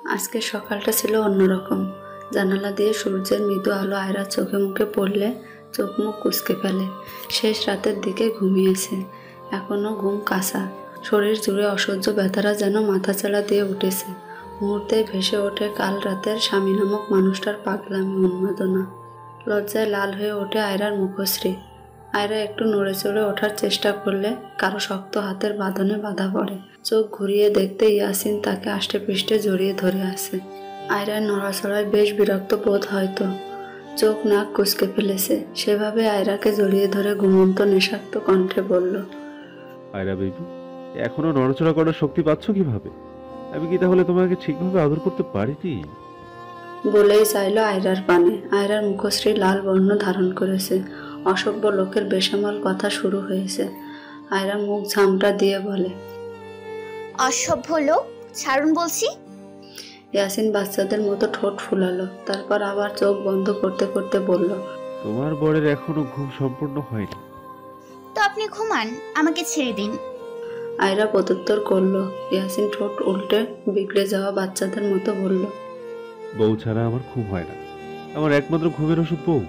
আজকে সকালটা ছিল অন্যরকম। জানালা দিয়ে সূর্যের মৃদু আলো আয়রার চোখে মুখে পড়লে চোখ মুখ কুঁচকে ফেলে। শেষ রাতের দিকে ঘুমিয়েছে, এখনো ঘুম কাঁচা। শরীর জুড়ে অসহ্য ব্যথারা যেন মাথাচাড়া দিয়ে উঠেছে। মুহূর্তেই ভেসে ওঠে কাল রাতের স্বামী নামক মানুষটার পাগলামি উন্মাদনা। লজ্জায় লাল হয়ে ওঠে আয়রার মুখশ্রী। আয়রা একটু নড়ে চড়ে ওঠার চেষ্টা করলে কারো শক্ত হাতের বাঁধনে বাধা পড়ে। চোখ ঘুরিয়ে দেখতে ইয়াসিন তাকে আষ্টে পৃষ্ঠে জড়িয়ে ধরে আছে। আয়রার নড়াচড়ায় বেশ বিরক্ত বোধ হয়তো, চোখ নাক কুঁচকে ফেলেছে। সেভাবে আয়রাকে জড়িয়ে ধরে ঘুমন্ত নেশাক্ত কণ্ঠে বলল, আয়রা বেবি, এখনো নড়াচড়া করার শক্তি পাচ্ছ কিভাবে? আমি কি তাহলে তোমাকে ঠিকভাবে আদর করতে পারিনি? বলেই চাইল আয়রার পানে। আয়রার মুখশ্রী লাল বর্ণ ধারণ করেছে। অসভ্য লোকের বেসামাল কথা শুরু হয়েছে। আয়রা মুখ ঝামটা দিয়ে বলে, অসভ্য লোক, ছাড়ুন বলছি। ইয়াসিন বাচ্চাদের মতো ঠোঁট ফুলালো, তারপর আবার চোখ বন্ধ করতে করতে বলল, তোমার বরের এখনো ঘুম সম্পূর্ণ হয়নি। তো আপনি ঘুমান, আমাকে ছেড়ে দিন। আয়রা প্রত্যুত্তর করলো। ইয়াসিন ঠোঁট উল্টে বিগড়ে যাওয়া বাচ্চাদের মতো বলল, বউ ছাড়া আমার ঘুম হয় না। আমার একমাত্র ঘুমের ওষুধ বউ।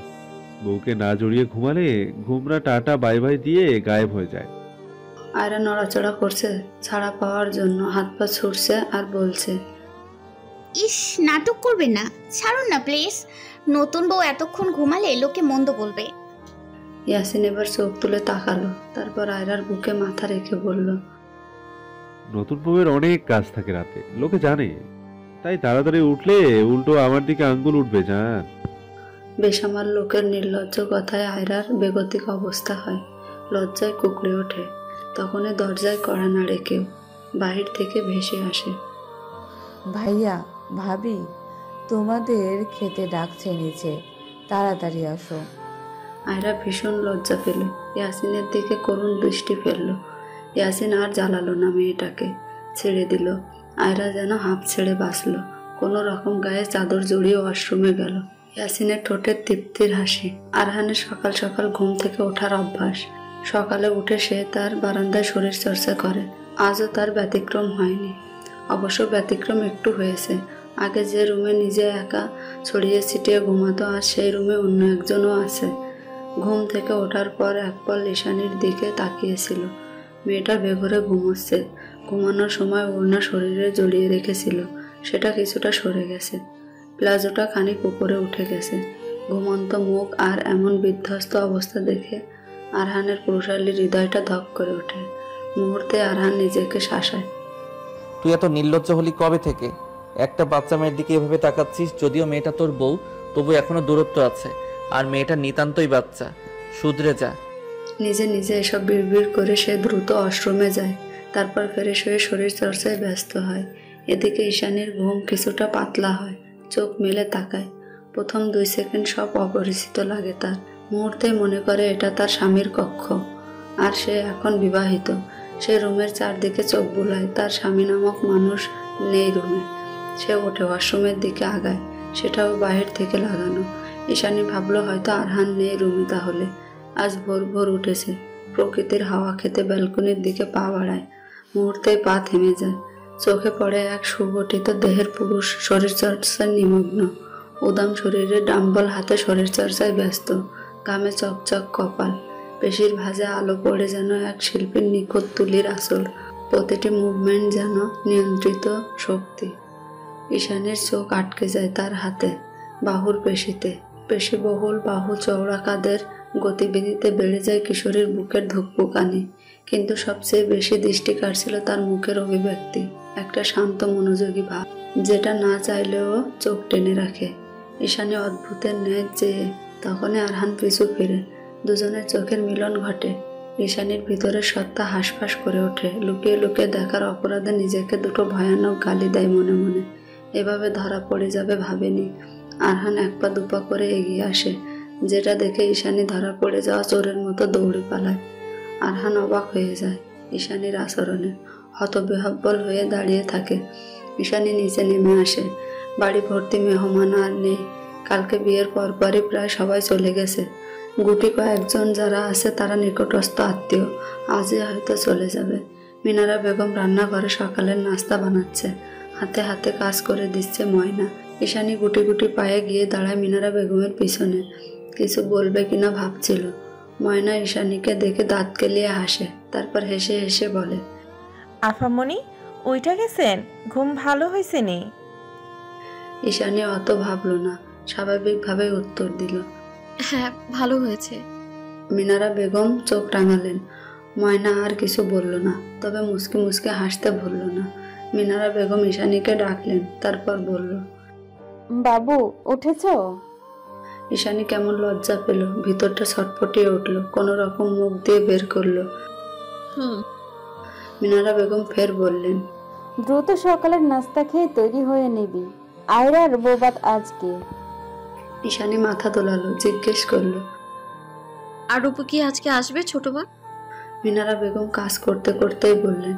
বউকে না জড়িয়ে ঘুমালে ঘুমরা টাটা বাই বাই দিয়ে গায়েব হয়ে যায়। আয়রা নড়াচড়া করছে ছাড়া পাওয়ার জন্য, হাত পা ছুটছে আর বলছে, ইস, নাটক করবেন না, ছাড়ুন না প্লিজ। নতুন বউ এতক্ষণ ঘুমালে লোকে মন্দ বলবে। ইয়াসিন এবার চোখ তুলে তাকালো, তারপর আয়রার বুকে মাথা রেখে বলল, নতুন বউয়ের অনেক কাজ থাকে রাতে, লোকে জানে। তাই তাড়াতাড়ি উঠলে উল্টো আমার দিকে আঙ্গুল উঠবে জান। বেসামাল লোকের নির্লজ্জ কথায় আয়রার বেগতিক অবস্থা হয়। লজ্জায় কুকড়ে ওঠে। তখনই দরজায় কড়া নাড়ে কেউ। বাহির থেকে ভেসে আসে, ভাইয়া, ভাবি, তোমাদের খেতে ডাকছে নিচে, তাড়াতাড়ি আসো। আয়রা ভীষণ লজ্জা পেল। ইয়াসিনের দিকে করুণ দৃষ্টি ফেলল। ইয়াসিন আর জ্বালালো না মেয়েটাকে, ছেড়ে দিল। আয়রা যেন হাঁপ ছেড়ে বাঁচল। কোনো রকম গায়ে চাদর জড়িয়ে ওয়াশরুমে গেল। ইয়াসিনের ঠোঁটের তৃপ্তির হাসি। আরহানের সকাল সকাল ঘুম থেকে ওঠার অভ্যাস। সকালে উঠে সে তার বারান্দায় শরীর চর্চা করে। আজও তার ব্যতিক্রম হয়নি। অবশ্য ব্যতিক্রম একটু হয়েছে। আগে যে রুমে নিজে একা ছড়িয়ে ছিটিয়ে ঘুমাতো, আর সেই রুমে অন্য একজনও আছে। ঘুম থেকে ওঠার পর একপল ঈশানীর দিকে তাকিয়েছিল। মেয়েটা বেঘরে ঘুমোচ্ছে। ঘুমানোর সময় ওড়না শরীরে জড়িয়ে রেখেছিল, সেটা কিছুটা সরে গেছে। প্লাজোটা খানিক উপরে উঠে গেছে। ঘুমন্ত মুখ আর এমন বিধ্বস্ত অবস্থা দেখে আরহানের পুরুষালী হৃদয়টা ধক করে ওঠে। মুহূর্তে আরহান নিজেকে শাসায়। তুই এত নির্লজ্জ হলি কবে থেকে? একটা বাচ্চা মেয়ের দিকে এভাবে তাকাচ্ছিস। যদিও মেয়েটা তোর বউ, তবু এখনো দূরত্ব আছে। আর মেয়েটা নিতান্তই বাচ্চা, শুধরে যা। নিজে নিজে এসব বিড়বিড় করে সে দ্রুত ওয়াশরুমে যায়। তারপর ফ্রেশ হয়ে শরীর চর্চায় ব্যস্ত হয়। এদিকে ঈশানীর ঘুম কিছুটা পাতলা হয়। চোখ মেলে তাকায়। প্রথম 2 সেকেন্ড সব অপরিচিত লাগে তার। মুহূর্তে মনে করে এটা তার স্বামীর কক্ষ, আর সে এখন বিবাহিত। সে রুমের চারদিকে চোখ বুলায়। তার স্বামী নামক মানুষ নেই রুমে। সে ওঠে, ওয়াশরুমের দিকে আগায়। সেটাও বাহির থেকে লাগানো। ঈশানী ভাবলো হয়তো আরহান নেই রুমে। তাহলে আজ ভোর ভোর উঠেছে। প্রকৃতির হাওয়া খেতে ব্যালকনির দিকে পা বাড়ায়। মুহূর্তেই পা থেমে যায়। চোখে পড়ে এক সুগঠিত দেহের পুরুষ, শরীরচর্চায় নিমগ্ন। উদাম শরীরে ডাম্বল হাতে শরীরচর্চায় ব্যস্ত। ঘামে চকচক কপাল। পেশির ভাঁজে আলো পড়ে যেন এক শিল্পীর নিখুঁত তুলির আঁচড়। প্রতিটি মুভমেন্ট যেন নিয়ন্ত্রিত শক্তি। ঈশানীর চোখ আটকে যায় তার হাতে, বাহুর পেশিতে। পেশিবহুল বাহু, চওড়া কাঁধের গতিবিধিতে বেড়ে যায় কিশোরীর বুকের ধুকপুকানি। কিন্তু সবচেয়ে বেশি দৃষ্টি কাটছিল তার মুখের অভিব্যক্তি। একটা শান্ত মনোযোগী ভাব, যেটা না চাইলেও চোখ টেনে রাখে। ঈশানী অদ্ভুতের ন্যায় চেয়ে তখনই আরহান পিছু ফিরে। দুজনের চোখের মিলন ঘটে। ঈশানীর ভিতরের সত্তা হাঁসফাঁস করে ওঠে। লুকিয়ে লুকিয়ে দেখার অপরাধে নিজেকে দুটো ভয়ানক গালি দেয় মনে মনে। এভাবে ধরা পড়ে যাবে ভাবেনি। আরহান 1 পা 2 পা করে এগিয়ে আসে, যেটা দেখে ঈশানী ধরা পড়ে যাওয়া চোরের মতো দৌড়ে পালায়। আরহান অবাক হয়ে যায় ঈশানীর আচরণে। হতবিহ্বল হয়ে দাঁড়িয়ে থাকে। ঈশানী নিচে নেমে আসে। বাড়ি ভর্তি মেহমান আর নেই। কালকে বিয়ের পরপরই প্রায় সবাই চলে গেছে। গুটি কয়েকজন যারা আছে তারা নিকটস্থ আত্মীয়। আজই হয়তো চলে যাবে। মিনারা বেগম রান্নাঘরে সকালের নাস্তা বানাচ্ছে। হাতে হাতে কাজ করে দিচ্ছে ময়না। ঈশানী গুটি গুটি পায়ে গিয়ে দাঁড়ায় মিনারা বেগমের পিছনে। কিছু বলবে কিনা ভাবছিল। ময়না ঈশানীকে দেখে দাঁত কেলিয়ে হাসে, তারপর হেসে হেসে বলে, আফামনি ওইটা গেছেন, ঘুম ভালো হয়েছে নি? ঈশানী অত ভাবলো না, স্বাভাবিকভাবে উত্তর দিল। হ্যাঁ, ভালো হয়েছে। মিনারা বেগম চোখ রাঙালেন। ময়না আর কিছু বলল না, তবে মুসকে মুসকে হাসতে ভুলল না। মিনারা বেগম ঈশানীকে ডাকলেন, তারপর বলল, বাবু উঠেছ? ঈশানী কেমন লজ্জা পেল, ভিতরটা ছটফটিয়ে উঠল, কোনো রকম মুখ দিয়ে বের করলো, হুম। মিনারা বেগম ফের বললেন, দ্রুত সকালের নাস্তা খেয়ে তৈরি হয়ে নিবি। আয়রার বোবাত আজকে। ঈশানী মাথা দোলালো, জিজ্ঞেস করলো, আর রূপু কি আজকে আসবে ছোট মা? মিনারা বেগম কাজ করতে করতেই বললেন,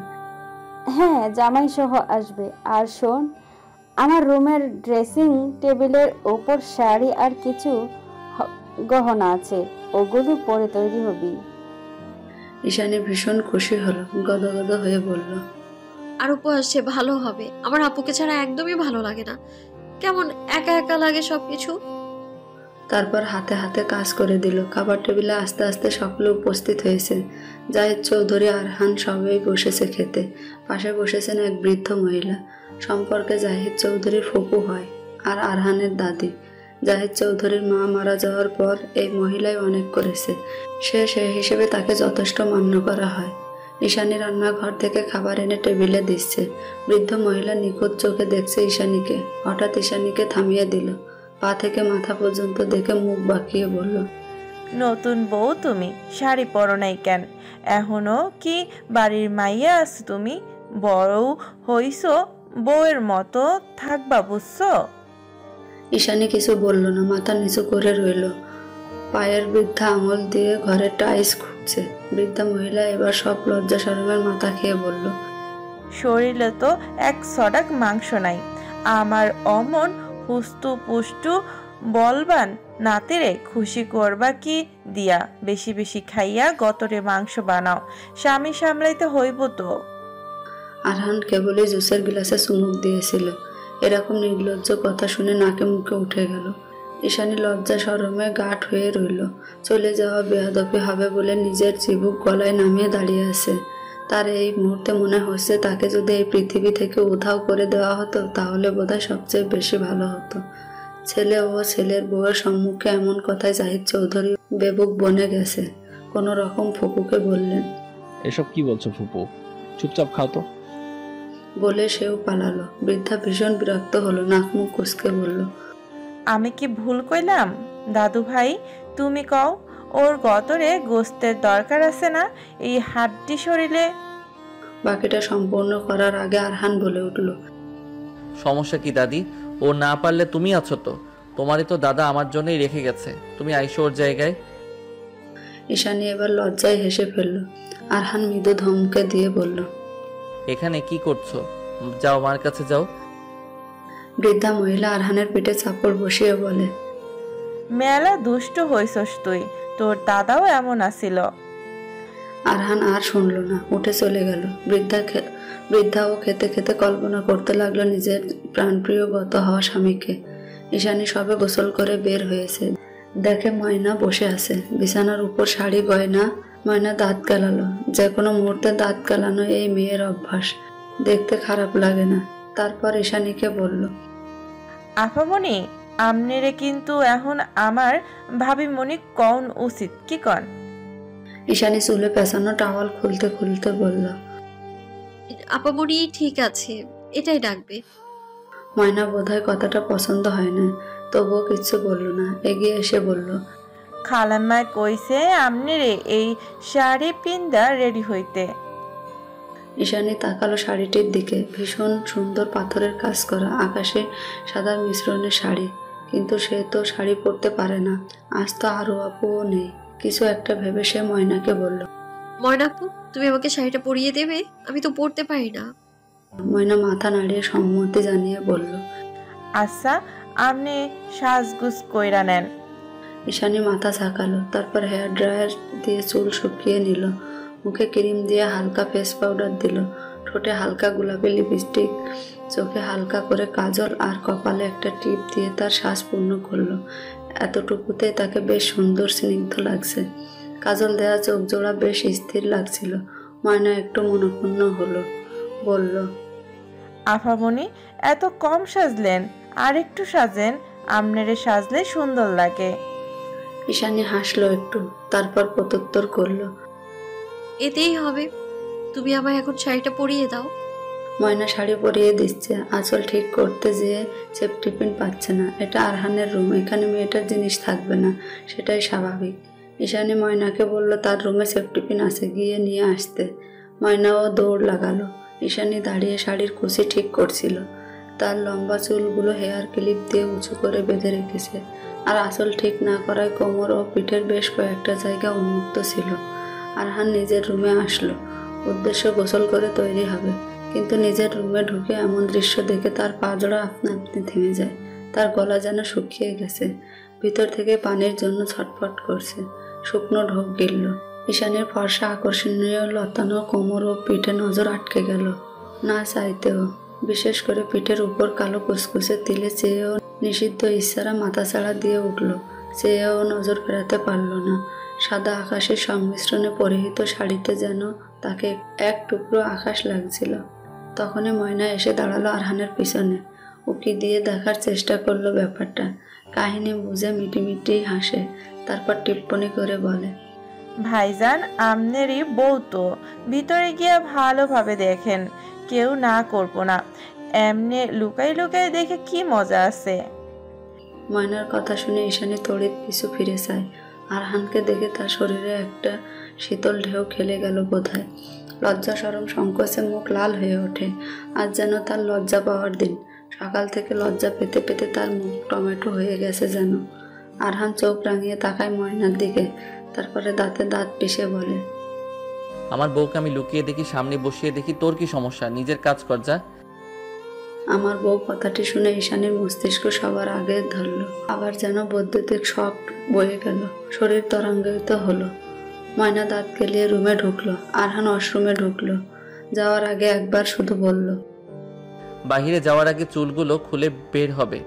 হ্যাঁ, জামাই সহ আসবে। আর শোন, আমার রুমের ড্রেসিং টেবিলের ওপর শাড়ি আর কিছু গহনা আছে, ওগুলো পরে তৈরি হবি। ঈশানী ভীষণ খুশি হলো, গদগদ হয়ে বলল, আর রূপু আসছে, ভালো হবে। আমার আপুকে ছাড়া একদমই ভালো লাগে না, কেমন একা একা লাগে সবকিছু। তারপর হাতে হাতে কাজ করে দিল। খাবার টেবিলে আস্তে আস্তে সকলে উপস্থিত হয়েছে। জাহিদ চৌধুরী, আরহান সবাই বসেছে খেতে। পাশে বসেছেন এক বৃদ্ধ মহিলা, সম্পর্কে জাহিদ চৌধুরীর ফুপু হয় আর আরহানের দাদি। জাহিদ চৌধুরীর মা মারা যাওয়ার পর এই মহিলাই অনেক করেছে, সেই হিসেবে তাকে যথেষ্ট মান্য করা হয়। ঈশানী রান্নাঘর থেকে খাবার এনে টেবিলে দিচ্ছে। বৃদ্ধ মহিলা নিখুঁত চোখে দেখছে ঈশানীকে। হঠাৎ ঈশানীকে থামিয়ে দিল, পা থেকে মাথা পর্যন্ত দেখে মুখ বাঁকিয়ে বলল, নতুন বউ তুমি, শাড়ি পরো নাই কেন? এখনো কি বাড়ির মাইয়া আছো তুমি? বড় হইছো, বউয়ের মতো থাকবা, বুঝছো? ঈশানী কিছু বলল না, মাথা নিচু করে রইল। পায়ের বৃদ্ধা আঙুল দিয়ে ঘরের টাইলস খুঁজছে। বৃদ্ধা মহিলা এবার সব লজ্জা শরমের মাথা খেয়ে বলল, শরীরে তো এক সডাক মাংস নাই। আমার অমন হুস্তু পুষ্টু বলবান নাতিরে খুশি করবা কি দিয়া? বেশি বেশি খাইয়া গতরে মাংস বানাও, স্বামী সামলাইতে হইব তো। আরহান কেবলই জুসের গ্লাসে চুমুক দিয়েছিল। এরকম নির্লজ্জ কথা শুনে নাকে মুখে উঠে গেল। ঈশানী লজ্জা শরমে গাঢ় হয়ে রইল। চলে যাওয়া বেয়াদবি হবে বলে নিজের চিবুক গলায় নামিয়ে দাঁড়িয়ে আছে। তার এই মুহূর্তে মনে হচ্ছে তাকে যদি এই পৃথিবী থেকে উধাও করে দেওয়া হতো তাহলে বোধহয় সবচেয়ে বেশি ভালো হতো। ছেলে ও ছেলের বউয়ের সম্মুখে এমন কথায় জাহিদ চৌধুরী বেবুক বনে গেছে। কোনো রকম ফুপুকে বললেন, এসব কি বলছো ফুপু, চুপচাপ খাও তো। বলে সেও পালালো। বৃদ্ধা ভীষণ বিরক্ত হলো, নাক মুখ কুঁচকে বলল, আমি কি ভুল কইলাম? দাদু ভাই তুমি কও, ওর গতরে গোস্তের দরকার আছে না এই হাড্ডি শরীরে? বাকিটা সম্পূর্ণ করার আগে আরহান বলে উঠল, সমস্যা কি দাদি? ও না পারলে তুমি আছো তো, তোমারই তো দাদা আমার জন্যই রেখে গেছে, তুমি আইসো ওর জায়গায়। ঈশানী এবার লজ্জায় হেসে ফেলল। আরহান মৃদু ধমকে দিয়ে বলল, এখানে কি করছো? যাও, মার কাছে যাও। বৃদ্ধা মহিলা আরহানের পিঠে চাপড় বসিয়ে বলে, মেলা দুষ্ট হইছস তুই, তোর দাদাও এমন আছিল। আরহান আর শুনল না, উঠে চলে গেল। বৃদ্ধাও খেতে খেতে কল্পনা করতে লাগলো নিজের প্রাণপ্রিয় গত হওয়া স্বামীকে। ঈশানী সবে গোসল করে বের হয়েছে, দেখে ময়না বসে আছে বিছানার উপর, শাড়ি গয়না। ময়না দাঁত গালালো। যে কোনো মুহূর্তে দাঁত গালানো এই মেয়ের অভ্যাস, দেখতে খারাপ লাগে না। তারপর ঈশানীকে বলল, আফামনি আমনেরে কিন্তু এখন আমার ভাবি মনি কন উচিত কি কন? ঈশানী চুলে পেঁচানো টাওয়াল খুলতে খুলতে বলল, আপামনি ঠিক আছে, এটাই ডাকবে। ময়না বোধহয় কথাটা পছন্দ হয় না, তবুও কিচ্ছু বলল না। এগিয়ে এসে বলল, খালাম্মায় কইছে আমনেরে এই শাড়ি পিন্দা রেডি হইতে। ঈশানী তাকালো শাড়িটির দিকে। ভীষণ সুন্দর পাথরের কাজ করা আকাশে সাদা মিশ্রণের শাড়ি, কিন্তু সে তো শাড়ি পরতে পারে না। আজ তো আরো আপুও নেই। কিছু একটা ভেবে সে ময়নাকে বলল, ময়নাপু, তুমি আমাকে শাড়িটা পরিয়ে দেবে? আমি তো পরতে পারি না। ময়না মাথা নাড়িয়ে সম্মতি জানিয়ে বলল, আচ্ছা আপনি সাজগুজ কইরা নেন। ঈশানী মাথা ঝাঁকালো, তারপর হেয়ার ড্রায়ার দিয়ে চুল শুকিয়ে নিল। মুখে ক্রিম দিয়ে হালকা ফেস পাউডার দিল, ঠোঁটে হালকা গোলাপি লিপস্টিক চোখে হালকা করে কাজল আর কপালে একটা টিপ দিয়ে তার শ্বাস পূর্ণ করলো। এতটুকুতেই তাকে বেশ সুন্দর স্নিগ্ধ লাগছে। কাজল দেয়া চোখ জোড়া বেশ স্থির লাগছিল। ময়না একটু মনক্ষুণ্ণ হলো, বলল, আফামনি এত কম সাজলেন, আর একটু সাজেন, আমনেরে সাজলে সুন্দর লাগে। ঈশানী হাসলো একটু, তারপর প্রত্যুত্তর করলো, এতেই হবে। তুমি আমায় এখন শাড়িটা পরিয়ে দাও। ময়না শাড়ি পরিয়ে দিচ্ছে। আঁচল ঠিক করতে যেয়ে সেফটি পিন পাচ্ছে না। এটা আরহানের রুম, এখানে মেয়েটার জিনিস থাকবে না, সেটাই স্বাভাবিক। ঈশানী ময়নাকে বলল তার রুমে সেফটি পিন আছে, গিয়ে নিয়ে আসতে। ময়নাও দৌড় লাগালো। ঈশানী দাঁড়িয়ে শাড়ির কুচি ঠিক করছিল। তার লম্বা চুলগুলো হেয়ার ক্লিপ দিয়ে উঁচু করে বেঁধে রেখেছে, আর আঁচল ঠিক না করায় কোমর ও পিঠের বেশ কয়েকটা জায়গা উন্মুক্ত ছিল। আরহান নিজের রুমে আসলো, উদ্দেশ্য গোসল করে তৈরি হবে। কিন্তু নিজের রুমে ঢুকে এমন দৃশ্য দেখে তার পা জোড়া আপনা আপনি থেমে যায়। তার গলা যেন শুকিয়ে গেছে, ভিতর থেকে পানির জন্য ছটফট করছে, শুকনো ঢোক গিলল। ঈশানীর ফর্সা আকর্ষণীয় লতানো কোমর ও পিঠে নজর আটকে গেল, না চাইতেও। বিশেষ করে পিঠের উপর কালো কুচকুচে তিলে চেয়েও নিষিদ্ধ ইচ্ছারা মাথাছাড়া দিয়ে উঠল। চেয়েও নজর ফেরাতে পারল না। সাদা আকাশের সংমিশ্রণে পরিহিত শাড়িতে যেন তাকে এক টুকরো আকাশ লাগছিল। তখনই ময়না এসে দাঁড়ালো আরহানের পিছনে। উকি দিয়ে দেখার চেষ্টা করলো ব্যাপারটা। কাহিনী বুঝে মিটিমিটি হাসে, তারপর টিপ্পনি করে বলে, ভাইজান আমনেরই বউ তো, ভিতরে গিয়ে ভালোভাবে দেখেন, কেউ না করবো না, এমনি লুকাই লুকাই দেখে কি মজা আছে। ময়নার কথা শুনে ঈশানী তড়িৎ পিছু ফিরে চায়। আরহানকে দেখে তার শরীরে একটা শীতল ঢেউ খেলে গেল বোধহয়। লজ্জা সরম সংকোচে মুখ লাল হয়ে ওঠে। আজ যেন তার লজ্জা পাওয়ার দিন। সকাল থেকে লজ্জা পেতে পেতে তার মুখ টমেটো হয়ে গেছে যেন। আরহান চোখ রাঙিয়ে তাকায় ময়নার দিকে, তারপরে দাঁতে দাঁত পিষে বলে, আমার বউকে আমি লুকিয়ে দেখি, সামনে বসিয়ে দেখি, তোর কি সমস্যা? নিজের কাজ কর যা। আমার বউ কথাটি শুনে ঈশানীর মস্তিষ্ক সবার আগে ধরলো। আবার যেন বৈদ্যুতিক শক বয়ে গেল, শরীর তরঙ্গায়িত হলো। ময়না দাঁত কেলিয়ে রুমে ঢুকলো। আরহান ওয়াশরুমে ঢুকলো। যাওয়ার আগে একবার শুধু বলল, বাহিরে যাওয়ার আগে চুলগুলো খুলে বের হবে।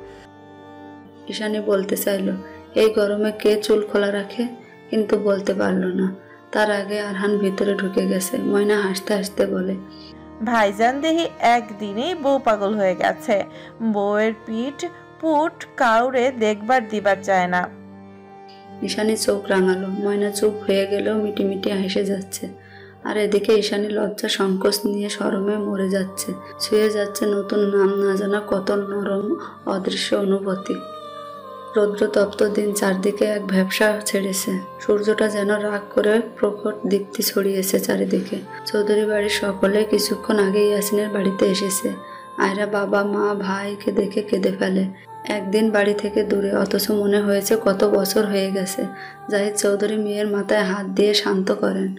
ঈশানী বলতে চাইলো, এই গরমে কে চুল খোলা রাখে, কিন্তু বলতে পারলো না। তার আগে আরহান ভিতরে ঢুকে গেছে। ময়না হাসতে হাসতে বলে, ভাইজান দেহি একদিনেই বউ পাগল হয়ে গেছে, বউয়ের পিঠ পুট কাউরে দেখবার দিবার চায় না। ঈশানী চোখ রাঙালো। ময়না চুপ হয়ে গেলেও মিটিমিটি হেসে যাচ্ছে। আর এদিকে ঈশানী লজ্জা সংকোচ নিয়ে শরমে মরে যাচ্ছে, ছুঁয়ে যাচ্ছে নতুন নাম না জানা কত নরম অদৃশ্য অনুভূতি। রৌদ্রতপ্ত দিন, চারদিকে এক ভ্যাপসা ছেড়েছে। সূর্যটা যেন রাগ করে প্রখর দীপ্তি ছড়িয়েছে চারিদিকে। চৌধুরী বাড়ির সকলে কিছুক্ষণ আগে ইয়াসিনের বাড়িতে এসেছে। আয়রা বাবা মা ভাইকে দেখে কেঁদে ফেলে। একদিন বাড়ি থেকে দূরে, অথচ মনে হয়েছে কত বছর হয়ে গেছে। জাহিদ চৌধুরী মেয়ের মাথায় হাত দিয়ে শান্ত করেন।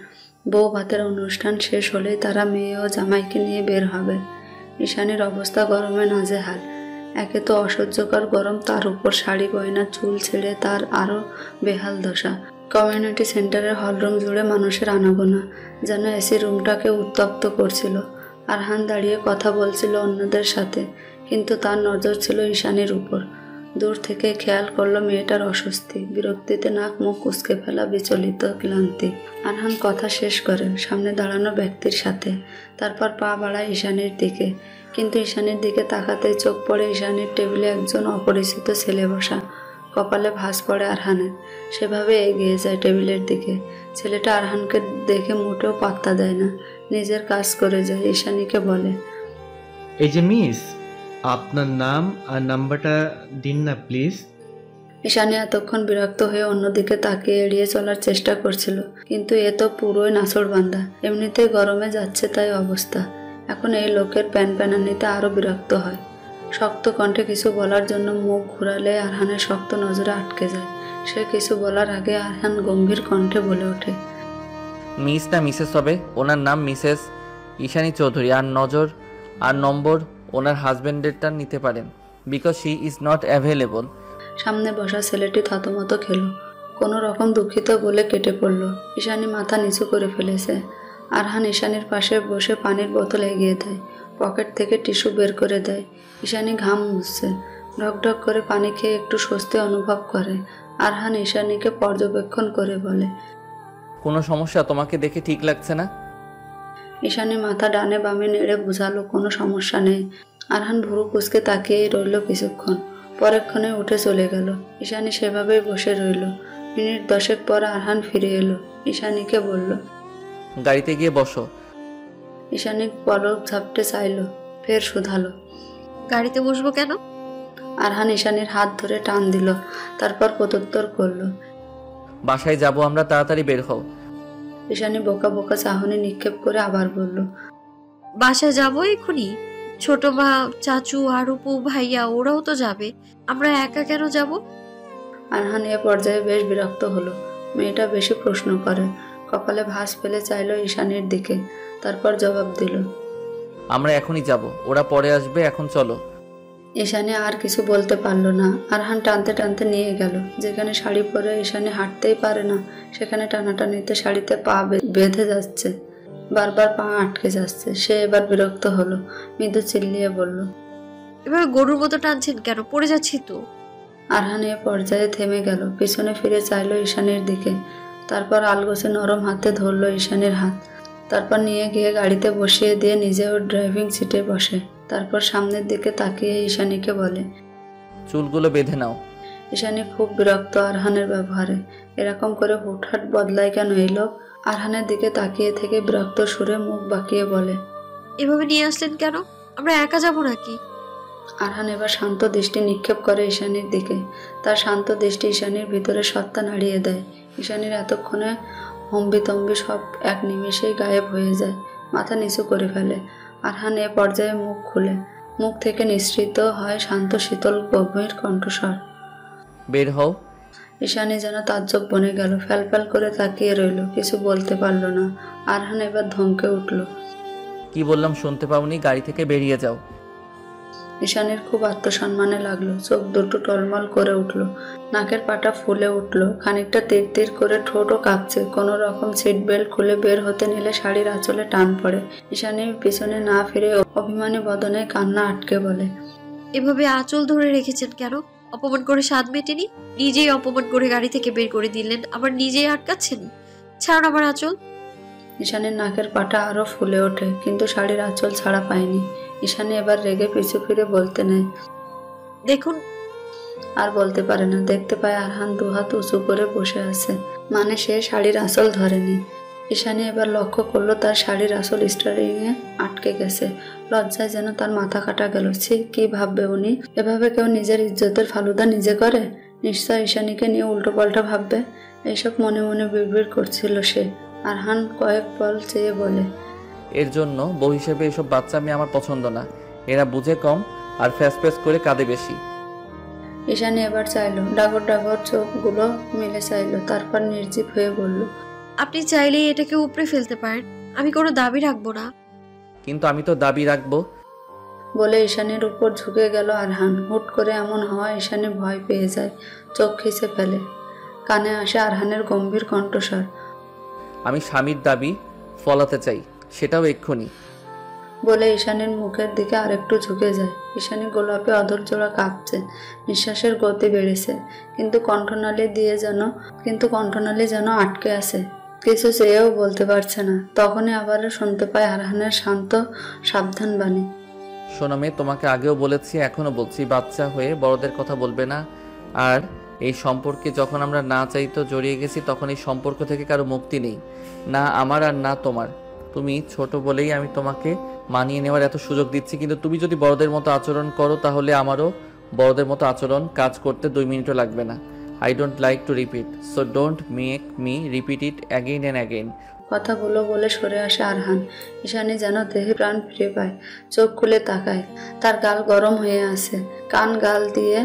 বউ ভাতের অনুষ্ঠান শেষ হলেই তারা মেয়ে ও জামাইকে নিয়ে বের হবে। ঈশানীর অবস্থা গরমে নাজেহাল। একে তো অসহ্যকর গরম, তার উপর শাড়ি গয়না চুল ছেড়ে তার আরও বেহাল দশা। কমিউনিটি সেন্টারের হলরুম জুড়ে মানুষের আনাগোনা, যেন এসি রুমটাকে উত্তপ্ত করছিল। আরহান দাঁড়িয়ে কথা বলছিল অন্যদের সাথে, কিন্তু তার নজর ছিল ঈশানীর উপর। দূর থেকে খেয়াল করলো মেয়েটার অস্বস্তি, বিরক্তিতে নাক মুখ কুঁচকে ফেলা, বিচলিত, ক্লান্তি। আরহান কথা শেষ করে সামনে দাঁড়ানো ব্যক্তির সাথে, তারপর পা বাড়ায় ঈশানীর দিকে। কিন্তু ঈশানীর দিকে তাকাতেই চোখ পড়ে ঈশানীর টেবিলে একজন অপরিচিত ছেলে বসা। কপালে ভাঁজ পড়ে আরহানের। সেভাবে এগিয়ে যায় টেবিলের দিকে। ছেলেটা আরহানকে দেখে মোটেও পাত্তা দেয় না, নিজের কাজ করে যায়। ঈশানীকে বলে, এই যে মিস, আপনার নাম আর নাম্বারটা দিন না প্লিজ। ঈশানী এতক্ষণ বিরক্ত হয়ে অন্যদিকে তাকিয়ে এড়িয়ে চলার চেষ্টা করছিল, কিন্তু এ তো পুরোই নাছোড়বান্দা। এমনিতেই গরমে যাচ্ছে তাই অবস্থা, এখন এই লোকের প্যানপ্যানানিতে আরও বিরক্ত হয়। শক্ত কণ্ঠে কিছু বলার জন্য মুখ ঘুরালে আরহানের শক্ত নজরে আটকে যায়। সে কিছু বলার আগে আরহান গম্ভীর কণ্ঠে বলে ওঠে, মিস না মিসেস হবে, ওনার নাম মিসেস ঈশানী চৌধুরী। আর নম্বর ওনার হাজবেন্ডেরটা নিতে পারেন, because she is not available. সামনে বসা ছেলেটি থতমত খেল, কোনো রকম দুঃখিত বলে কেটে পড়ল। ঈশানী মাথা নিচু করে ফেলেছে। আরহান ঈশানীর পাশে বসে পানির বোতল এগিয়ে দেয়। পকেট থেকে টিস্যু বের করে দেয়। ঈশানী ঘাম মুছছে। ঢকঢক করে পানি খেয়ে একটু স্বস্তি অনুভব করে। আরহান ঈশানীকে পর্যবেক্ষণ করে বলে, কোনো সমস্যা? তোমাকে দেখে ঠিক লাগছে না। ঈশানী মাথা ডানে বামে নেড়ে বুঝালো কোনো সমস্যা নেই। আরহান ভুরু কুঁচকে তাকিয়েই রইল কিছুক্ষণ, পরেক্ষণে উঠে চলে গেল। ঈশানী সেভাবেই বসে রইল। মিনিট 10 পর আরহান ফিরে এলো। ঈশানীকে বলল, গাড়িতে গিয়ে বসো। ঈশানী পলক ঝাপটে চাইল, ফের শুধালো। গাড়িতে বসবো কেন? আরহান ঈশানীর হাত ধরে টান দিল, তারপর প্রত্যুত্তর করল। বাসায় যাব আমরা, তাড়াতাড়ি বের হও। ঈশানী বোকা বোকা চাহনি নিক্ষেপ করে আবার বলল, বাসায় যাবো এক্ষুনি? ছোট মা, চাচু আর উপু ভাইয়া ওরাও তো যাবে, আমরা একা কেন যাব? আরহান এ পর্যায়ে বেশ বিরক্ত হলো। মেয়েটা বেশি প্রশ্ন করে। কপালে ভাঁজ ফেলে চাইল ঈশানীর দিকে, তারপর জবাব দিল, আমরা এখনই যাব, ওরা পরে আসবে, এখন চলো। ঈশানী আর কিছু বলতে পারলো না। আরহান টানতে টানতে নিয়ে গেল। যেখানে শাড়ি পরে ঈশানী হাঁটতেই পারে না, সেখানে টানাটানিতে শাড়িতে পা বেঁধে যাচ্ছে, বারবার পা আটকে যাচ্ছে। সে এবার বিরক্ত হলো, মৃদু চিল্লিয়ে বলল, এভাবে গরুর মতো টানছেন কেন? পড়ে যাচ্ছি তো। আরহান এ পর্যায়ে থেমে গেল, পিছনে ফিরে চাইল ঈশানীর দিকে। তারপর আলগোছে নরম হাতে ধরল ঈশানীর হাত। তারপর নিয়ে গিয়ে গাড়িতে বসিয়ে দিয়ে নিজেও ড্রাইভিং সিটে বসে। তারপর সামনের দিকে তাকিয়ে ঈশানীকে বলে, চুলগুলো বেঁধে নাও। ঈশানী খুব বিরক্ত আরহানের ব্যবহারে। এরকম করে হুটহাট বদলায় কেন এই লোক? আরহানের দিকে তাকিয়ে থেকে বিরক্ত সুরে মুখ বাঁকিয়ে বলে, এভাবে নিয়ে আসলেন কেন? আমরা একা যাবো নাকি? আরহান এবার শান্ত দৃষ্টি নিক্ষেপ করে ঈশানীর দিকে। তার শান্ত দৃষ্টি ঈশানীর ভিতরে সত্তা নাড়িয়ে দেয়। ঈশানীর এতক্ষণে হম্বিতম্বি সব এক নিমেষেই গায়েব হয়ে যায়। মাথা নিচু করে ফেলে। আরহান এ পর্যায়ে মুখ খুলে। মুখ থেকে নিঃসৃত হয় শান্ত শীতল গভীর কণ্ঠস্বর, বের হও। ঈশানী যেন তাজ্জব বনে গেল, ফ্যালফ্যাল করে তাকিয়ে রইল, কিছু বলতে পারল না। আরহান এবার ধমকে উঠল, কি বললাম শুনতে পাওনি? গাড়ি থেকে বেরিয়ে যাও। ঈশানীর খুব আত্মসম্মানে লাগলো। চোখ দুটো টলমল করে উঠল, নাকের পাটা ফুলে উঠল, খানিকটা তীর তীর করে ঠোঁটও কাঁপছে। কোনো রকম সিট বেল্ট খুলে বের হতে নিলে শাড়ির আঁচলে টান পড়ে। ঈশানী পিছনে না ফিরে অভিমানী বদনে কান্না আটকে বলে, এভাবে আঁচল ধরে রেখেছেন কেন? অপমান করে স্বাদ মেটেনি? নিজেই অপমান করে গাড়ি থেকে বের করে দিলেন, আবার নিজেই আটকাচ্ছেন। ছাড়ুন আমার আঁচল। ঈশানীর নাকের পাটা আরো ফুলে ওঠে, কিন্তু শাড়ির আঁচল ছাড়া পায়নি। ঈশানী এবার রেগে পিছু ফিরে বলতে নেয়, দেখুন। আর বলতে পারে না। দেখতে পায় আরহান দুহাত উঁচু করে বসে আছে, মানে সে শাড়ির আঁচল ধরেনি। ঈশানী এবার লক্ষ্য করলো তার শাড়ির আঁচল স্টারিংয়ে আটকে গেছে। লজ্জায় যেন তার মাথা কাটা গেল। ছি, কি ভাববে উনি? এভাবে কেউ নিজের ইজ্জতের ফালুদা নিজে করে? নিশ্চয় ঈশানীকে নিয়ে উল্টো পাল্টা ভাববে। এইসব মনে মনে বিড়বিড় করছিল সে। আরহান কয়েক পল চেয়ে বলে, এর জন্য বউ হিসেবে এসব বাচ্চা মেয়ে আমার পছন্দ না। এরা বুঝে কম আর ফ্যাস ফ্যাস করে কাঁদে বেশি। ঈশানী এবার চাইলো, ডাগর ডাগর চোখগুলো মিলে চাইলো, তারপর নির্জীব হয়ে বলল, আপনি চাইলেই এটাকে উপড়ে ফেলতে পারেন, আমি কোনো দাবি রাখবো না। কিন্তু আমি তো দাবি রাখবো। বলে ঈশানীর উপর ঝুঁকে গেল আরহান। হুট করে এমন হওয়া ঈশানী ভয় পেয়ে যায়, চোখ খিচে ফেলে। কানে আসে আরহানের গম্ভীর কণ্ঠস্বর, আমি স্বামীর দাবি ফলাতে চাই, সেটাও এক্ষুনি। বলে ঈশানীর মুখের দিকে আরেকটু ঝুঁকে যায়। ঈশানী গোলাপে অধৈর্যরা কাঁপছে, নিঃশ্বাসের গতি বেড়েছে, কিন্তু কণ্ঠনালী যেন আটকে আছে, কিছু চেয়েও বলতে পারছে না। তখনই আবার শুনতে পায় আরহানের শান্ত সাবধান বাণী, শোনো মেয়ে, তোমাকে আগেও বলেছি, এখনো বলছি, বাচ্চা হয়ে বড়দের কথা বলবে না। আর এই সম্পর্কে যখন আমরা না চাইতো জড়িয়ে গেছি, তখন এই সম্পর্ক থেকে কারো মুক্তি নেই, না আমার আর না তোমার। তুমি ছোট বলেই আমি তোমাকে মানিয়ে নেওয়ার এত সুযোগ দিচ্ছি, কিন্তু তুমি যদি বড়দের মতো আচরণ করো, তাহলে আমারও বড়দের মতো আচরণ কাজ করতে 2 মিনিটও লাগবে না। I don't like to repeat, so don't make me repeat it again and again. কথাগুলো বলে সরে আসে আরহান। ঈশানী যেন দেহে প্রাণ ফিরে পায়, চোখ খুলে তাকায়। তার গাল গরম হয়ে আছে, কান গাল দিয়ে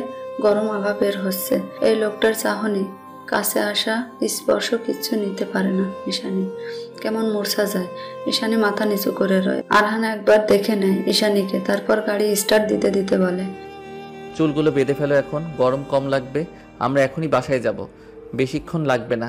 গরম আভা বের হচ্ছে। এই লোকটার চাহনি, কাছে আসা, স্পর্শ কিচ্ছু নিতে পারে না ঈশানী। কেমন মূর্ছা যায়। ঈশানী মাথা নিচু করে রয়। আরহান একবার দেখে নেয় ঈশানীকে, তারপর গাড়ি স্টার্ট দিতে দিতে বলে, চুলগুলো বেঁধে ফেলো, এখন গরম কম লাগবে, আমরা এখনই বাসায় যাব, বেশিক্ষণ লাগবে না।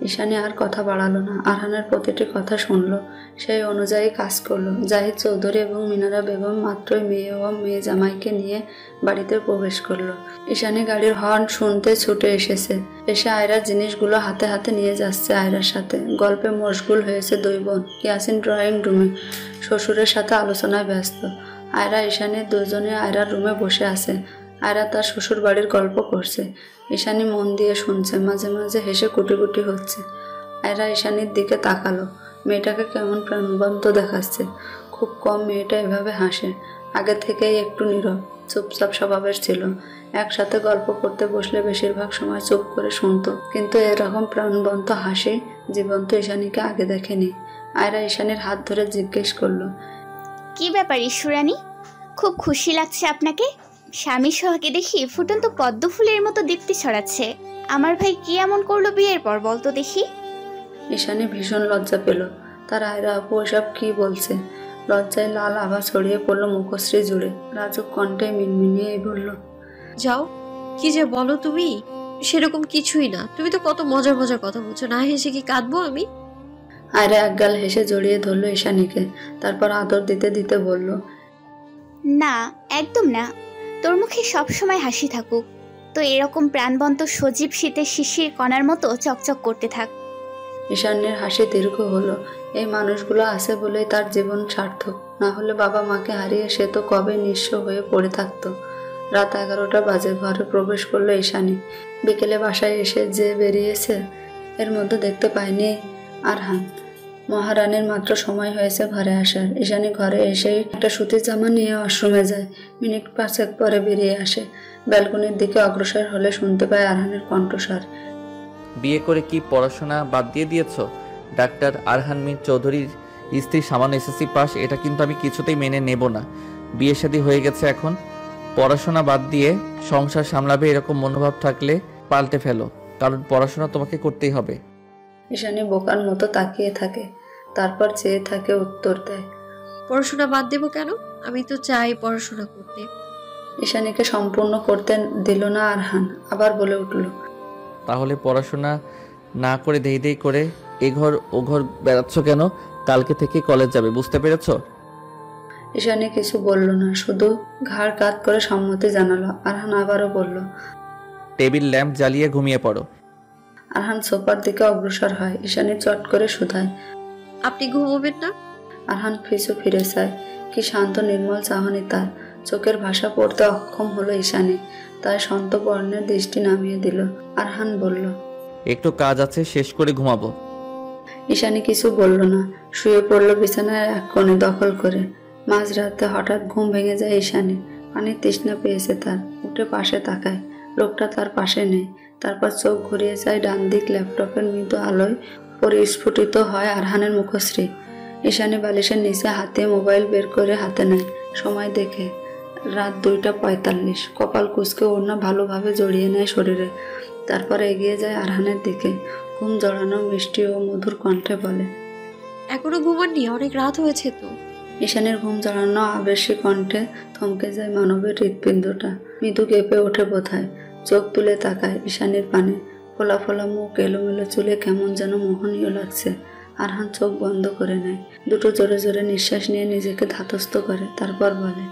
ঈশানী আর কথা বাড়ালো না, আরহানের প্রতিটি কথা শুনলো, সেই অনুযায়ী কাজ করলো। জাহিদ চৌধুরী এবং মিনারা বেগম মাত্রই মেয়ে ও মেয়ে জামাইকে নিয়ে বাড়িতে প্রবেশ করলো। ঈশানী গাড়ির হর্ন শুনতে ছুটে এসেছে, এসে আয়রার জিনিসগুলো হাতে হাতে নিয়ে যাচ্ছে। আয়রার সাথে গল্পে মশগুল হয়েছে দুই বোন। ইয়াসিন ড্রয়িং রুমে শ্বশুরের সাথে আলোচনায় ব্যস্ত। আয়রা ঈশানী দুজনে আয়রার রুমে বসে আছে। আয়রা তার শ্বশুর বাড়ির গল্প করছে, ঈশানী মন দিয়ে শুনছে, মাঝে মাঝে হেসে কুটি কুটি হচ্ছে। আয়রা ঈশানীর দিকে তাকালো, মেয়েটাকে কেমন প্রাণবন্ত দেখাচ্ছে। খুব কম মেয়েটা এভাবে হাসে, আগে থেকেই একটু নীরব চুপচাপ স্বভাবের ছিল। একসাথে গল্প করতে বসলে বেশিরভাগ সময় চুপ করে শুনতো, কিন্তু এরকম প্রাণবন্ত হাসি জীবন্ত ঈশানীকে আগে দেখেনি। আয়রা ঈশানীর হাত ধরে জিজ্ঞেস করলো, কি ব্যাপার ঈশ্বরানী, খুব খুশি লাগছে আপনাকে? স্বামী সোহাগে দেখি ফুটন্ত পদ্ম ফুলের মতো দীপ্তি ছড়াচ্ছে। আমার ভাই কি এমন করলো বিয়ের পর বলতো দেখি? ঈশানী ভীষণ লজ্জা পেল। তার আয়রা আপু এসব কি বলছে? লজ্জায় লাল আভা ছড়িয়ে পড়লো মুখশ্রী জুড়ে। রাজুক কণ্ঠে মিনমিনিয়ে বলল, যাও, কি যে বলো তুমি, সেরকম কিছুই না। তুমি তো কত মজার মজার কথা বলছো, না হেসে কি কাঁদবো আমি? আয়রা একগাল হেসে জড়িয়ে ধরলো ঈশানীকে, তারপর আদর দিতে দিতে বলল, না, একদম না। তোর মুখে সবসময় হাসি থাকুক, তো এরকম প্রাণবন্ত সজীব শীতের শিশির কণার মতো চকচক করতে থাক। ঈশান্যের হাসি দীর্ঘ হলো। এই মানুষগুলো আছে বলেই তার জীবন সার্থক, না হলে বাবা মাকে হারিয়ে সে তো কবে নিঃস্ব হয়ে পড়ে থাকতো। রাত 11টা বাজে। ঘরে প্রবেশ করলো ঈশানী। বিকেলে বাসায় এসে যে বেরিয়েছে, এর মধ্যে দেখতে পায়নি আরহান। মহারানীর মাত্র সময় হয়েছে ঘরে আসার। ঈশানী ঘরে এসেই একটা সুতির জামা নিয়ে ওয়াশরুমে যায়। মিনিট 5 পরে বেরিয়ে আসে। ব্যালকনির দিকে অগ্রসর হলে শুনতে পায় আরহানের কণ্ঠস্বর। বিয়ে করে কি পড়াশোনা বাদ দিয়ে দিয়েছ? ডাক্তার আরহান মীর চৌধুরীর স্ত্রী সামান্য এসএসসি পাস, এটা কিন্তু আমি কিছুতেই মেনে নেব না। বিয়ে শাদী হয়ে গেছে, এখন পড়াশোনা বাদ দিয়ে সংসার সামলাবে, এরকম মনোভাব থাকলে পাল্টে ফেলো, কারণ পড়াশোনা তোমাকে করতেই হবে। ঈশানী বোকার মতো তাকিয়ে থাকে, তারপর চেয়ে থাকে, উত্তর দেয়, পড়াশোনা বাদ দেবো কেন? আমি তো চাই পড়াশোনা করতে। ঈশানীকে সম্পূর্ণ করতে দিল না আরহান, আবার বলে উঠল, তাহলে পড়াশোনা না করে দেই দেই করে এ ঘর ও ঘর বেড়াচ্ছ কেন? কালকে থেকে কলেজ যাবে, বুঝতে পেরেছ? ঈশানী কিছু বলল না, শুধু ঘাড় কাত করে সম্মতি জানালো। আরহান আবারও বলল, টেবিল ল্যাম্প জ্বালিয়ে ঘুমিয়ে পড়ো। আরহান সোফার দিকে অগ্রসর হয়। ঈশানী চট করে শুধায়, আপনি ঘুমোবেন না? আরহান পিছু ফিরে চায়। কি শান্ত নির্মল চাহনি তার। চোখের ভাষা পড়তে অক্ষম হলো ঈশানী, তাই শান্ত বর্ণের দৃষ্টি নামিয়ে দিল। আরহান বলল, একটু কাজ আছে, শেষ করে ঘুমাবো। ঈশানী কিছু বলল না, শুয়ে পড়ল বিছানায় এক কোণে দখল করে। মাঝরাতে হঠাৎ ঘুম ভেঙে যায় ঈশানী। পানির তৃষ্ণা পেয়েছে তার। উঠে পাশে তাকায়, লোকটা তার পাশে নেই। তারপর চোখ ঘুরিয়ে যায় ডান দিক। ল্যাপটপের মৃদু আলোয় পরিস্ফুটিত হয় আরহানের মুখশ্রী। ঈশানী বালিশের নিচে হাতে মোবাইল বের করে হাতে নেয়। সময় দেখে রাত 2:45। কপাল কুঁচকে ওড়না ভালোভাবে জড়িয়ে নেয় শরীরে। তারপর এগিয়ে যায় আরহানের দিকে। ঘুম জড়ানো মিষ্টি ও মধুর কণ্ঠে বলে, এখনো ঘুমাননি? অনেক রাত হয়েছে তো। ঈশানীর ঘুম জড়ানো আবেশী কণ্ঠে থমকে যায় মানবের হৃৎপিণ্ডটা। মৃদু কেঁপে ওঠে বোধহয়। চোখ তুলে তাকায় ঈশানীর পানে। ফোলা ফোলা মুখ, এলোমেলো চুলে কেমন যেন মোহনীয় লাগছে। আরহান চোখ বন্ধ করে নেয়। দুটো জোরে জোরে নিঃশ্বাস নিয়ে নিজেকে ধাতস্থ করে, তারপর বলে,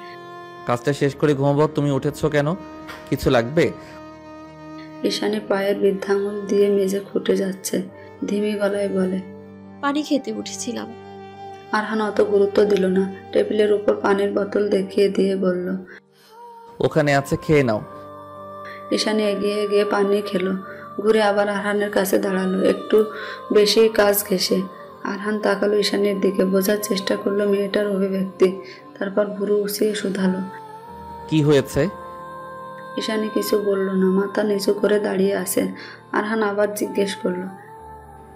কাজটা শেষ করে ঘুমাবো। তুমি উঠেছো কেন? কিছু লাগবে? ঈশানী পায়ের বৃদ্ধাঙ্গুল দিয়ে মেঝে খুঁটে যাচ্ছে। ধিমি গলায় বলে, পানি খেতে উঠেছিলাম। আরহান অত গুরুত্ব দিল না। টেবিলের উপর পানির বোতল দেখিয়ে দিয়ে বলল, ওখানে আছে, খেয়ে নাও। ঈশানী এগিয়ে গিয়ে পানি খেলো। ঘুরে আবার আরহানের কাছে দাঁড়ালো, একটু বেশি কাজ ঘেঁষে। আরহান তাকালো ঈশানীর দিকে, বোঝার চেষ্টা করলো মেয়েটার অভিব্যক্তি। তারপর ভুরু উঁচিয়ে শুধালো, কি হয়েছে? ঈশানী কিছু বলল না, মাথা নিচু করে দাঁড়িয়ে আছে। আরহান আবার জিজ্ঞেস করলো,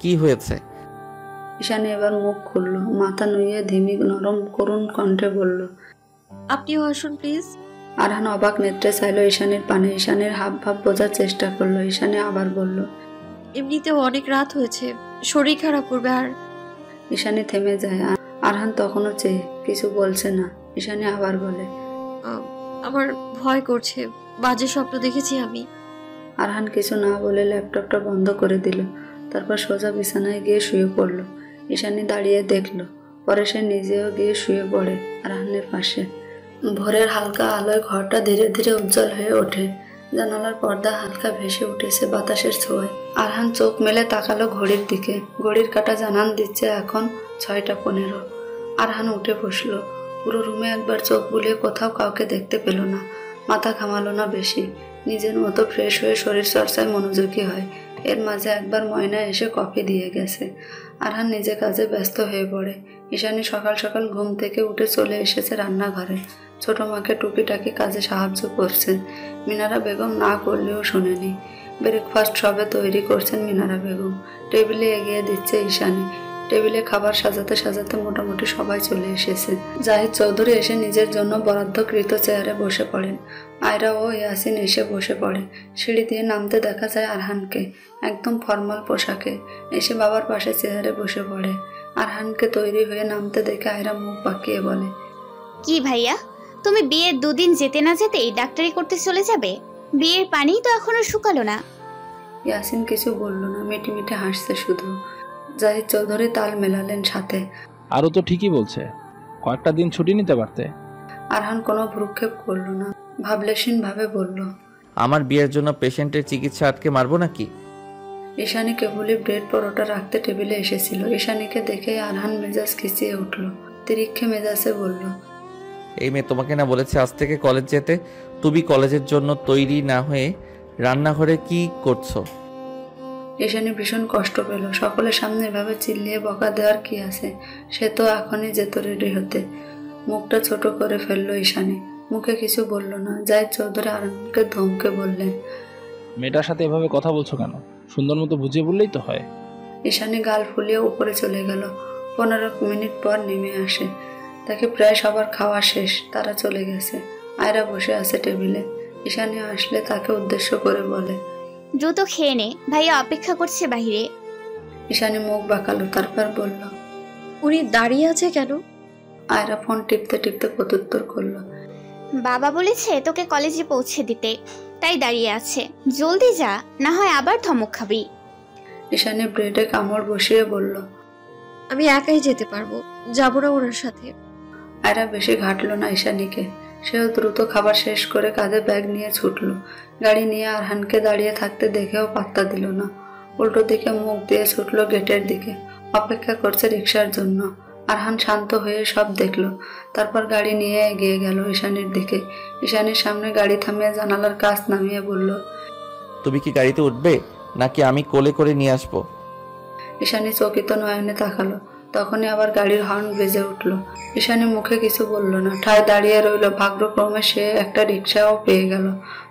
কি হয়েছে? ঈশানী এবার মুখ খুললো, মাথা নুইয়ে ধিমি নরম করুণ কণ্ঠে বলল, আপনিও আসুন প্লিজ। আরহান অবাক নেত্রে চাইলো ঈশানীর পানে। ঈশানীর হাব ভাব বোঝার চেষ্টা করলো। ঈশানী আবার বলল, এমনিতেও অনেক রাত হয়েছে, শরীর খারাপ করবে। আর ঈশানী থেমে যায়। আরহান তখনও চেয়ে কিছু বলছে না। ঈশানী আবার বলে, আমার ভয় করছে, বাজে স্বপ্ন দেখেছি আমি। আরহান কিছু না বলে ল্যাপটপটা বন্ধ করে দিল। তারপর সোজা বিছানায় গিয়ে শুয়ে পড়ল। ঈশানী দাঁড়িয়ে দেখল, পরে সে নিজেও গিয়ে শুয়ে পড়ে আরহানের পাশে। ভোরের হালকা আলোয় ঘরটা ধীরে ধীরে উজ্জ্বল হয়ে ওঠে। জানালার পর্দা হালকা ভেসে উঠেছে বাতাসের ছোঁয়ায়। আরহান চোখ মেলে তাকালো ঘড়ির দিকে। ঘড়ির কাঁটা জানান দিচ্ছে এখন 6:15। আরহান উঠে বসলো। পুরো রুমে একবার চোখ বুলিয়ে কোথাও কাউকে দেখতে পেল না। মাথা ঘামালো না বেশি। নিজের মতো ফ্রেশ হয়ে শরীর চর্চায় মনোযোগী হয়। এর মাঝে একবার ময়না এসে কফি দিয়ে গেছে। আরহান নিজে কাজে ব্যস্ত হয়ে পড়ে। ঈশানী সকাল সকাল ঘুম থেকে উঠে চলে এসেছে রান্নাঘরে। ছোট মাকে টুকিটাকি কাজে সাহায্য করছেন। মিনারা বেগম না করলেও শোনেনি। ব্রেকফাস্ট সবে তৈরি করছেন মিনারা বেগম। টেবিলে এগিয়ে দিচ্ছে ঈশানী। টেবিলে খাবার সাজাতে সাজাতে মোটামুটি সবাই চলে এসেছে। জাহিদ চৌধুরী এসে নিজের জন্য বরাদ্দকৃত চেয়ারে বসে পড়েন। আয়রা ও ইয়াসিন এসে বসে পড়ে। সিঁড়ি দিয়ে নামতে দেখা যায় আরহানকে, একদম ফর্মাল পোশাকে। এসে বাবার পাশে চেয়ারে বসে পড়ে। আরহানকে তৈরি হয়ে নামতে দেখে আয়রা মুখ বাঁকিয়ে বলে, কি ভাইয়া, তুমি বিয়ের 2 দিন যেতে না যেতেই ডাক্তারি করতে চলে যাবে? বিয়ের পানি তো এখনো শুকালো না। ইয়াসিন কিছু বলল না, মিটি মিটি হাসছে শুধু। জাহিদ চৌধুরী তাল মেলালেন সাথে, আরও তো ঠিকই বলছে, কয়েকটা দিন ছুটি নিতে পারতে। আরহান কোনো ভ্রুক্ষেপ করল না, ভাবলেশীন ভাবে বলল, আমার বিয়ের জন্য পেশেন্টের চিকিৎসা আটকে মারবো নাকি? ঈশানী কেবলই ব্রেড পরোটা রাখতে টেবিলে এসেছিল। ঈশানীকে দেখে আরহান মেজাজ খিচিয়ে উঠল। তিরিক্ষে মেজাজে বলল, এই মেয়ে তোমাকে না বলেছে আজ থেকে কলেজ যেতে? তুমি কলেজের জন্য তৈরি না হয়ে রান্নাঘরে কি করছো? ঈশানী ভীষণ কষ্ট পেল। সকলের সামনে এভাবে চিল্লিয়ে বকা দেওয়ার কি আছে? সে তো এখনই যেত রেডি হতে। মুখটা ছোট করে ফেললো ঈশানী। মুখে কিছু বলল না। জাহিদ চৌধুরী আরহানকে ধমকে বললেন, মেয়েটার সাথে এভাবে কথা বলছো কেন? সুন্দর মতো বুঝিয়ে বললেই তো হয়। ঈশানী গাল ফুলিয়ে উপরে চলে গেল। 15 মিনিট পর নেমে আসে। তাকে প্রায় সবার খাওয়া শেষ, তারা চলে গেছে। আয়রা বসে আছে টেবিলে। ঈশানী আসলে তাকে উদ্দেশ্য করে বলে, দ্রুত খেয়ে নে, ভাইয়া অপেক্ষা করছে বাইরে। ঈশানী মুখ বাঁকালো, তারপর বলল, উনি দাঁড়িয়ে আছে কেন? আয়রা ফোন টিপতে টিপতে প্রত্যুত্তর করলো, বাবা বলেছে তোকে কলেজে পৌঁছে দিতে, তাই দাঁড়িয়ে আছে। জলদি যা, না হয় আবার ধমক খাবি। ঈশানী ব্রেডে কামড় বসিয়ে বলল, আমি একাই যেতে পারবো, যাবো না ওনার সাথে। আয়রা বেশি ঘাটলো না ঈশানীকে। সেও দ্রুত খাবার শেষ করে কাঁধে ব্যাগ নিয়ে ছুটল। গাড়ি নিয়ে আরহানকে দাঁড়িয়ে থাকতে দেখেও পাত্তা দিল না। উল্টো দিকে মুখ দিয়ে ছুটল গেটের দিকে। অপেক্ষা করছে রিক্সার জন্য। আরহান শান্ত হয়ে সব দেখলো। তারপর গাড়ি নিয়ে এগিয়ে গেল ঈশানীর দিকে। ঈশানীর সামনে গাড়ি থামিয়ে জানালার কাছ নামিয়ে বলল, তুমি কি গাড়িতে উঠবে নাকি আমি কোলে করে নিয়ে আসবো? ঈশানী চকিত নয়নে তাকালো। তখনই আবার গাড়ির হর্ন বেজে উঠল। ঈশানী মুখে কিছু বলল না, ঠায় দাঁড়িয়ে রইল। ভাগ্যক্রমে সে একটা রিক্সাও পেয়ে গেল।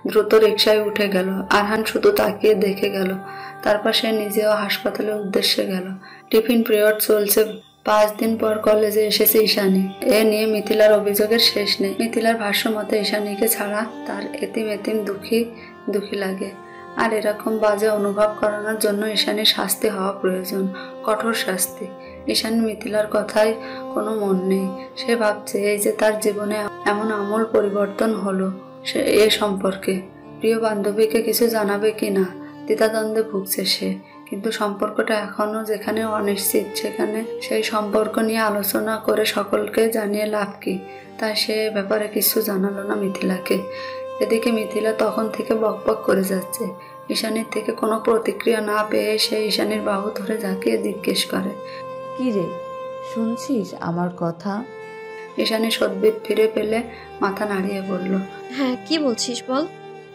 দ্রুত রিক্সায় উঠে গেল। আরহান শুধু তাকিয়ে দেখে গেল। তারপর সে নিজেও হাসপাতালের উদ্দেশ্যে গেল। টিফিন পিরিয়ড চলছে। 5 দিন পর কলেজে এসেছে ঈশানী। এ নিয়ে মিথিলার অভিযোগের শেষ নেই। মিথিলার ভাষ্য মতে ঈশানীকে ছাড়া তার এতিম এতিম দুঃখী লাগে। আর এরকম বাজে অনুভব করানোর জন্য ঈশানীর শাস্তি হওয়া প্রয়োজন, কঠোর শাস্তি। ঈশানী মিথিলার কথায় কোনো মন নেই। সে ভাবছে এই যে তার জীবনে এমন আমূল পরিবর্তন হলো, সে এ সম্পর্কে প্রিয় বান্ধবীকে কিছু জানাবে কি না দ্বিধাদ্বন্দ্বে ভুগছে সে। কিন্তু সম্পর্কটা এখনো যেখানে অনিশ্চিত, সেখানে সেই সম্পর্ক নিয়ে আলোচনা করে সকলকে জানিয়ে লাভ কি? তাই সে ব্যাপারে কিছু জানালো না মিথিলাকে। এদিকে মিথিলা তখন থেকে বকবক করে যাচ্ছে। ঈশানীর থেকে কোনো প্রতিক্রিয়া না পেয়ে সে ঈশানীর বাহু ধরে ঝাঁকিয়ে জিজ্ঞেস করে, কি রে, শুনছিস আমার কথা? ঈশানী সদ্বিত ফিরে পেলে মাথা নাড়িয়ে বলল, হ্যাঁ, কি বলছিস বল।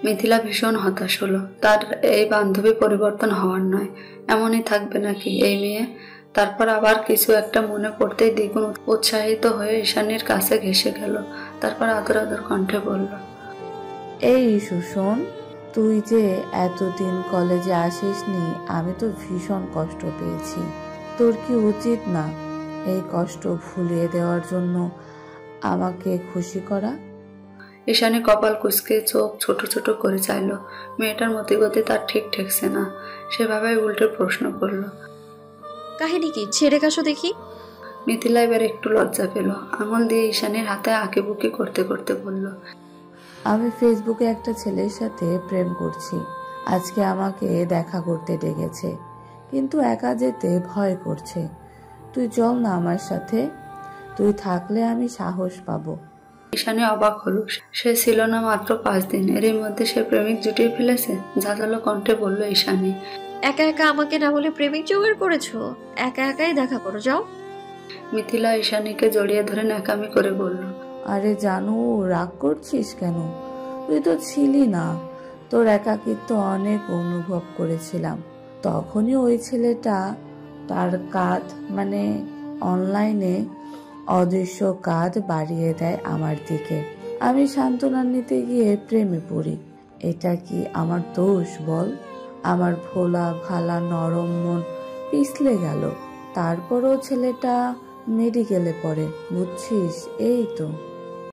মিথিলা ভীষণ হতাশ হলো। তার এই বান্ধবী পরিবর্তন হওয়ার নয়, এমনই থাকবে নাকি এই মেয়ে? তারপর আবার কিছু একটা মনে পড়তেই দ্বিগুণ উৎসাহিত হয়ে ঈশানীর কাছে ঘেঁষে গেল। তারপর আদর আদর কণ্ঠে বলল, এই শোন, তুই যে এতদিন কলেজে আসিসনি, আমি তো ভীষণ কষ্ট পেয়েছি। তোর কি উচিত না এই কষ্ট ভুলিয়ে দেওয়ার জন্য আমাকে খুশি করা? ঈশানী কপাল কুঁচকে চোখ ছোট ছোট করে চাইল। মেয়েটার মতিগতি তার ঠিক ঠেকছে না। সেভাবে উল্টে প্রশ্ন করল, কাহিনী কি, ছেড়ে কাশো দেখি। মিথিলা এবার একটু লজ্জা পেল। আঙুল দিয়ে ঈশানীর হাতে আঁকিবুকি করতে করতে বলল, আমি ফেসবুকে একটা ছেলের সাথে প্রেম করছি। আজকে আমাকে দেখা করতে ডেকেছে। কিন্তু একা যেতে ভয় করছে। তুই চল না আমার সাথে, তুই থাকলে আমি সাহস পাবো। ঈশানী অবাক হলো। সে ছিল না মাত্র 5 দিন, এরই মধ্যে সে প্রেমিক জুটিয়ে ফেলেছে। ঝাঁঝালো কণ্ঠে বলল ঈশানী। একা একা আমাকে না বলে প্রেমিক জোগাড় করেছো? একা একাই দেখা করো, যাও। মিথিলা ঈশানীকে জড়িয়ে ধরে ন্যাকামি করে বলল। আরে জানু, রাগ করছিস কেন? তুই তো ছিলি না, তোর একাকিত্ব অনেক অনুভব করেছিলাম। তখনই ওই ছেলেটা তার কাঁধ মানে অনলাইনে অদৃশ্য কাঁধ বাড়িয়ে দেয় আমার দিকে। আমি সান্ত্বনা নিতে গিয়ে প্রেমে পড়ি। এটা কি আমার দোষ বল? আমার ভোলা ভালা নরম মন পিছলে গেল। তারপরও ছেলেটা মেডিকেলে পড়ে, বুঝছিস? এই তো